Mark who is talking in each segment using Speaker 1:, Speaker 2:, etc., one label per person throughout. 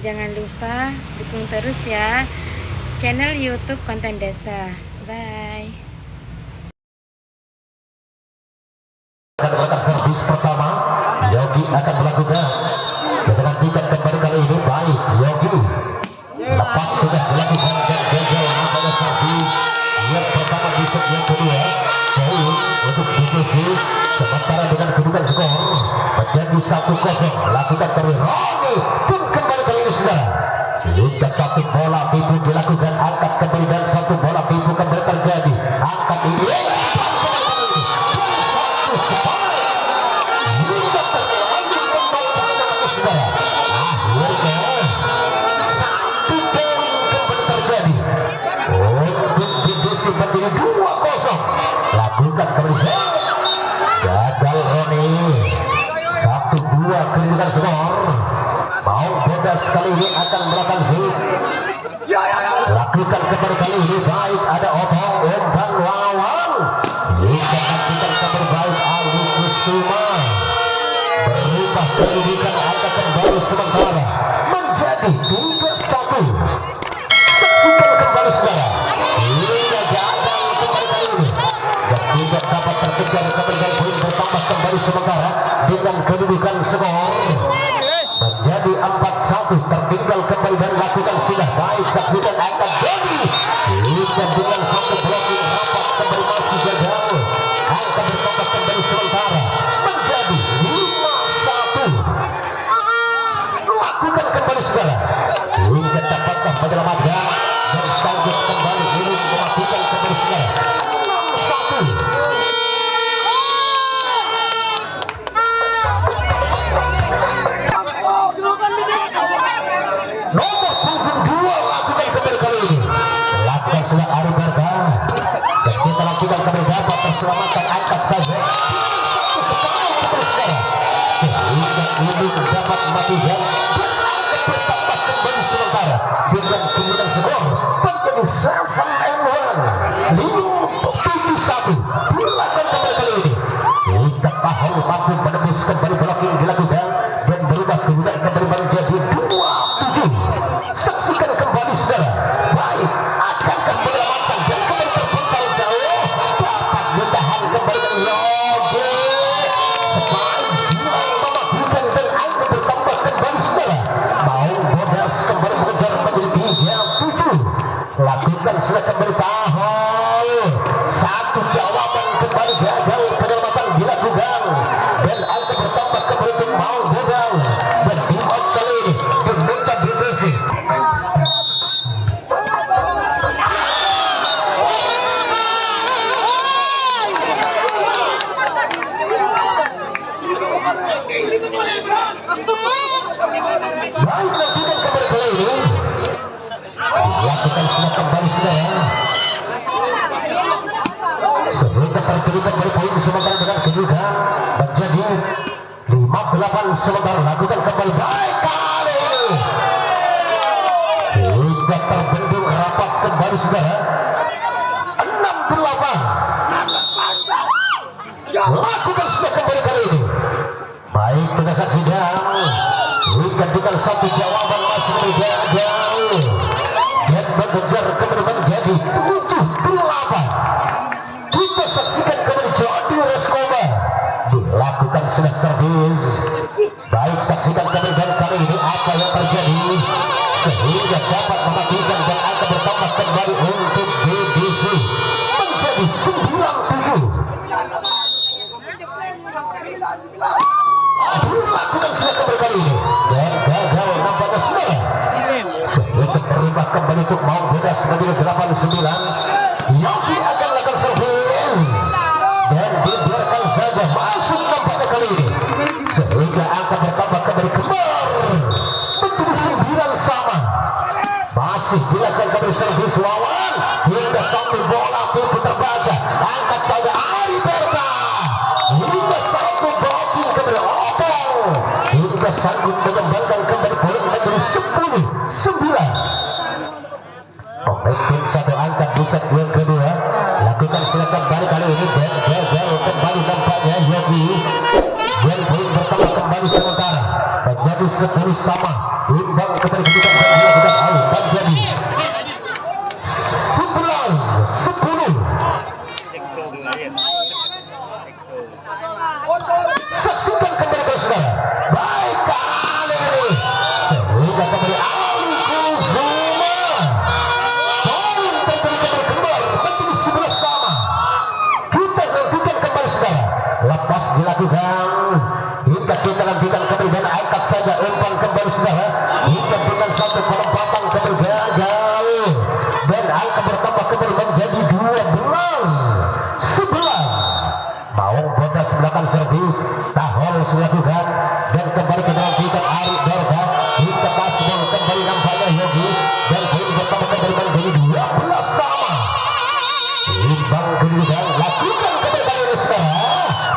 Speaker 1: Jangan lupa dukung terus ya channel YouTube Konten Desa. Bye.
Speaker 2: Servis pertama, Yogi akan melakukan dengan tiket kembali kali ini. Baik, Yogi lepas sudah dilakukan dan gagal pada servis yang pertama di set yang kedua. Poin untuk BTC sementara dengan kedudukan skor menjadi 1-0. Lakukan dari Roni pun kembali kali ini sudah hingga satu bola tipu dilakukan, angkat kembali dan satu bola tipu kembali terjadi, angkat ini menjadi 2-0. Lakukan kembali gagal Roni, 1-2 kedudukan skor. Mau bodas kali ini akan melakukan sih. Lakukan kembali kali ini. Baik, ada Otong umpan lawan. Ikan lakukan kembali baik Ali Kusuma. Berubah kedudukan angka kembali sementara menjadi 3-1. Saksikan kembali saudara. Tidak dapat terkejar kemudian poin bertambah kembali sementara dengan kedudukan skor menjadi 4-1, tertinggal kembali dan lakukan sudah baik. Saksikan angkat Jody dan dengan satu blocking rapat kembali masih gagal, angka bertambah kembali sementara menjadi 5-1. Lakukan kembali saudara hingga dapatkah menyelamatkan dan sanggup kembali ini mematikan kembali saudara. Nomor punggung 2 lakukan kembali kali ini. Lakukan sudah Ari Berga dan kita lakukan kembali dapat terselamatkan, angkat saja sehingga ini dapat mematikan dan angkat bertambah kembali sementara dengan kemudian skor menjadi 7-1 5-7-1. Dilakukan kembali kali ini hingga Pahol mampu menembus kembali blocking dilakukan dan berubah kemudian kembali menjadi 2-7. Saksikan kembali saudara. Baik, akankah menyelamatkan dan kembali terpental jauh, dapat ditahan kembali dengan Yogi. Sebaik silang mematikan dan angka bertambah kembali saudara. Mau bodas kembali mengejar menjadi 3-7. Lakukan sudah kembali Pahol. Satu jawaban kembali gagal, penyelamatan dilakukan dan angka bertambah kembali untuk Mau bodas dan tim out kali ini diminta divisi. Baik, nantikan kembali kali ini lakukan sudah kembali sudah sehingga terjadikan dari poin sementara dengan kedudukan menjadi 5-8 sementara. Lakukan kembali baik kali ini hingga terbendung rapat kembali saudara 6-8. Lakukan sudah kembali kali ini baik, kita saksikan hingga dengan satu jawaban masih gagal dan mengejar kembali menjadi 7-8. Kita saksikan kembali Jody Reskoba dilakukan sudah servis baik. Saksikan kembali dan kali ini apa yang terjadi sehingga dapat mematikan dan angka bertambah kembali untuk BBC menjadi 9-7. Dilakukan sudah kembali kali ini dan gagal nampaknya sudah sehingga berubah kembali untuk Mau bodas menjadi 8-9. Yogi akan lakukan servis dan dibiarkan saja masuk nampaknya kali ini sehingga angka bertambah kembali menjadi 9 sama. Masih dilakukan kembali servis lawan hingga satu bola tipu terbaca, angkat saja Ari Berta hingga satu blocking kembali Otong hingga sanggup mengembangkan kembali poin menjadi 10-9. Pemimpin satu angkat di set yang kedua. Lakukan silakan kembali kali ini dan gagal kembali nampaknya Yogi dan poin bertambah kembali sementara menjadi 10 sama. Imbang kembali kedudukan dan dilakukan umpan jadi 11-10. Saksikan kembali ke saudara. Baik kali ini sehingga kembali Ali Kusuma. Poin terjadi kembali menjadi 11 sama. Kita nantikan kembali saudara. Lepas dilakukan hingga kita nantikan kembali dan angkat saja umpan kembali saudara. Hingga dengan satu penempatan kembali gagal dan angka bertambah kembali menjadi 12-11. Maung Bodas melakukan servis, Tahol dilakukan dan kembali ke dalam tiket Arif Dorga hingga Tasbol kembali nampaknya Yogi dan poin pertama kembali menjadi 12 sama. Imbang kedudukan lakukan kembali kali saudara,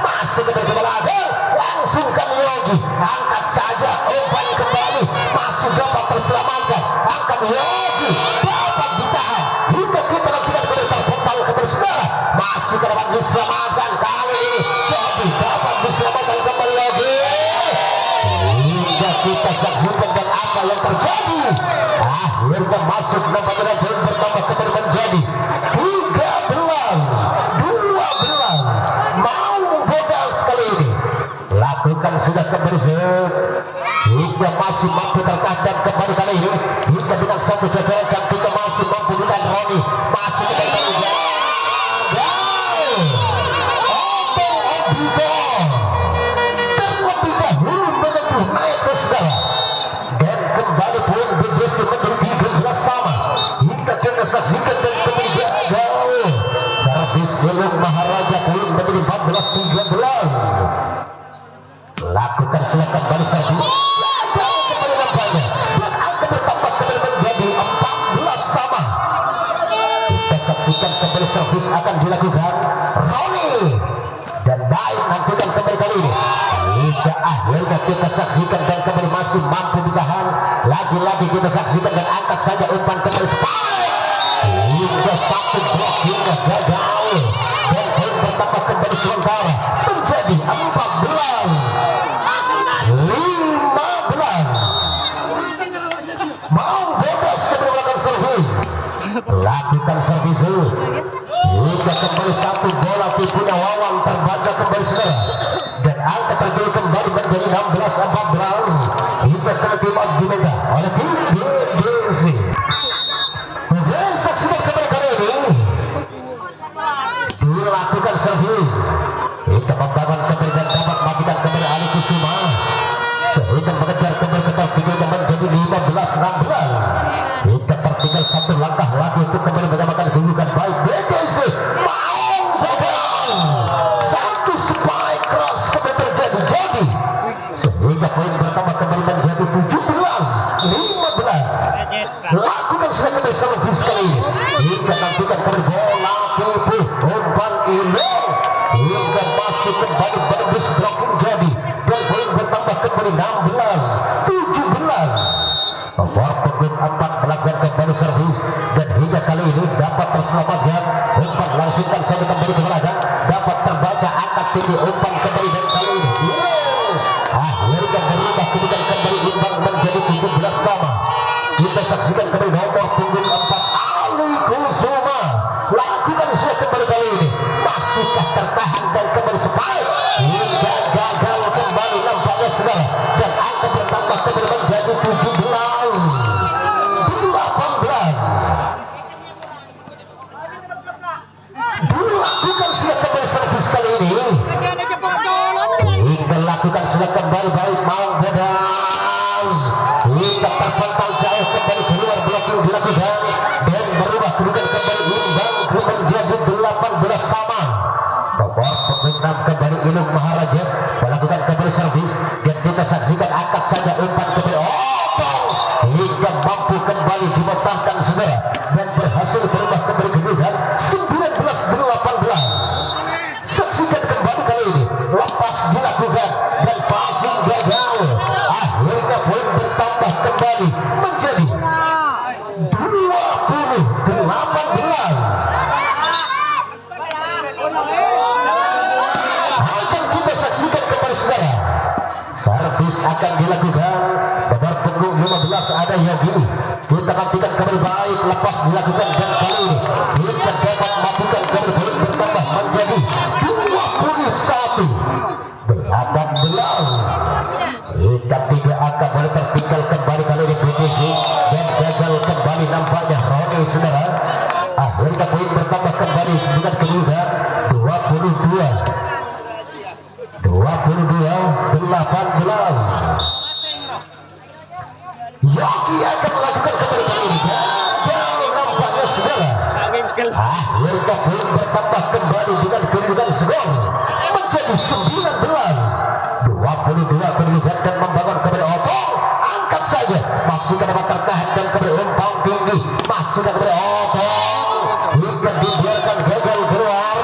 Speaker 2: masih kembali lagi langsung kan Yogi angkat saja umpan kembali masih dapat terselamatkan, angkat Yogi dapat ditahan hingga kita nantikan kembali terpental kembali saudara, masih ke depan diselamatkan kali ini Yogi dapat diselamatkan kembali lagi hingga kita saksikan dan apa yang terjadi akhirnya masuk nampaknya poin bertambah kembali menjadi 13-12. Maung Bodas kali ini lakukan sudah kembali hingga masih mampu tertahan dan kembali kali ini hingga dengan satu cocokan kita masih mampu ditahan Roni masih kembali terlebih dahulu menyentuh naik ke saudara dan kembali poin BDC menjadi 13 sama hingga kita saksikan dan kembali gagal servis Belum Maharaja poin menjadi 14-13. Lakukan sudah kembali servis gagal kembali nampaknya dan angka bertambah kembali menjadi 14 sama. Kita saksikan kembali servis akan dilakukan Roni dan baik nantikan kembali kali ini hingga akhirnya kita saksikan dan kembali masih mampu ditahan lagi-lagi kita saksikan dan angkat saja umpan kembali spike hingga satu blok hingga gagal dan poin pertama kembali sementara menjadi 14-15. Maung Bodas kembali melakukan servis lakukan servis hingga kembali satu bola tipunya Wawan terbaca kembali saudara dan angka terjadi kembali menjadi 16-14 hingga tertimpa dimegang oleh tim BDC. Dan saksikan kembali kali ini dilakukan servis hingga membangun kembali dan dapat matikan kembali Ali Kusuma sehingga mengejar kembali ke tertinggalnya menjadi 15-16 hingga tertinggal satu langkah lagi untuk kembali menyamakan kedudukan baik BDC. Maung Bodas satu spike keras kembali terjadi jadi sehingga poin pertama kembali menjadi 17-15. Lakukan sudah kembali servis kali ini hingga nantikan kembali bola tipu umpan ini hingga masih kembali menembus blocking jadi dan poin bertambah kembali 16-17. Nomor punggung 4 melakukan kembali servis dan hingga kali ini dapat terselamatkan umpan langsungkan saja kembali ke belakang dapat terbaca angkat tinggi umpan kembali dan kali ini akhirnya berubah kemudian kembali imbang menjadi 17 sama. Kita saksikan kembali nomor punggung 4 Ali Kusuma lakukan sudah kembali kali ini masihkah tertahan dan kembali spike hingga gagal kembali nampaknya saudara dan angka bertambah kembali menjadi 17-18. Dilakukan sudah kembali servis kali ini hingga lakukan sudah kembali baik Maung Bodas hingga terpental jauh kembali keluar blocking dilakukan dan berubah kedudukan kembali imbang menjadi 18 sama. Nomor punggung 6 kembali Ilung Maharaja melakukan kembali servis dan kita saksikan angkat saja umpan kembali hingga mampu kembali dimentahkan saudara dan berhasil berubah kembali kedudukan 19-18. Saksikan kembali kali ini lepas dilakukan dan passing gagal akhirnya poin bertambah kembali menjadi 20-18. Akan kita saksikan kembali saudara servis akan dilakukan nomor punggung 15 ada oleh Yogi. Kita nantikan kembali baik lepas dilakukan dan kali ini kita dapat melakukan kembali baik bertambah menjadi 21-18. Kita tidak akan boleh tertinggal kembali kali ini BTC dan gagal kembali nampaknya Roni saudara. Akhirnya poin bertambah kembali dengan kemudian 18. Yogi akan melakukan kembali kali ini dan nampaknya saudara. Akhirnya poin bertambah kembali dengan kemudian skor menjadi 19-22 kemudian dan membangun kembali Otong. Angkat saja, masih dapat tertahan dan kembali umpan tinggi, masih kembali Otong hingga dibiarkan gagal keluar.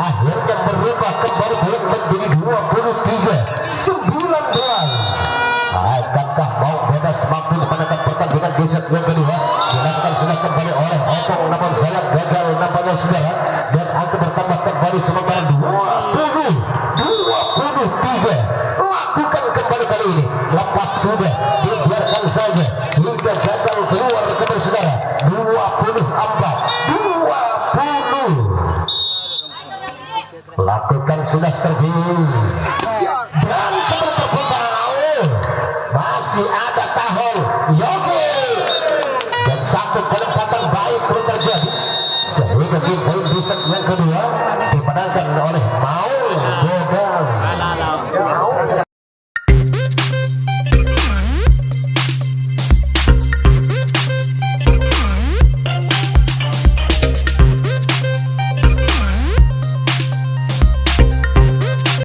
Speaker 2: Akhirnya berubah kembali poin menjadi 23-19. Akankah mau bebas mampu memenangkan pertandingan di set yang kedua? Dilakukan sudah kembali oleh Otong, namun sangat gagal nampaknya saudara, dan angka bertambah kembali sementara 20-23. Lakukan kembali kali ini, lepas sudah dibiarkan saja hingga gagal keluar kembali saudara. 24-20. Lakukan sudah servis dan kembali terputar. Masih ada tahun Yogi dan satu penempatan baik terus terjadi sehingga di poin di set yang kedua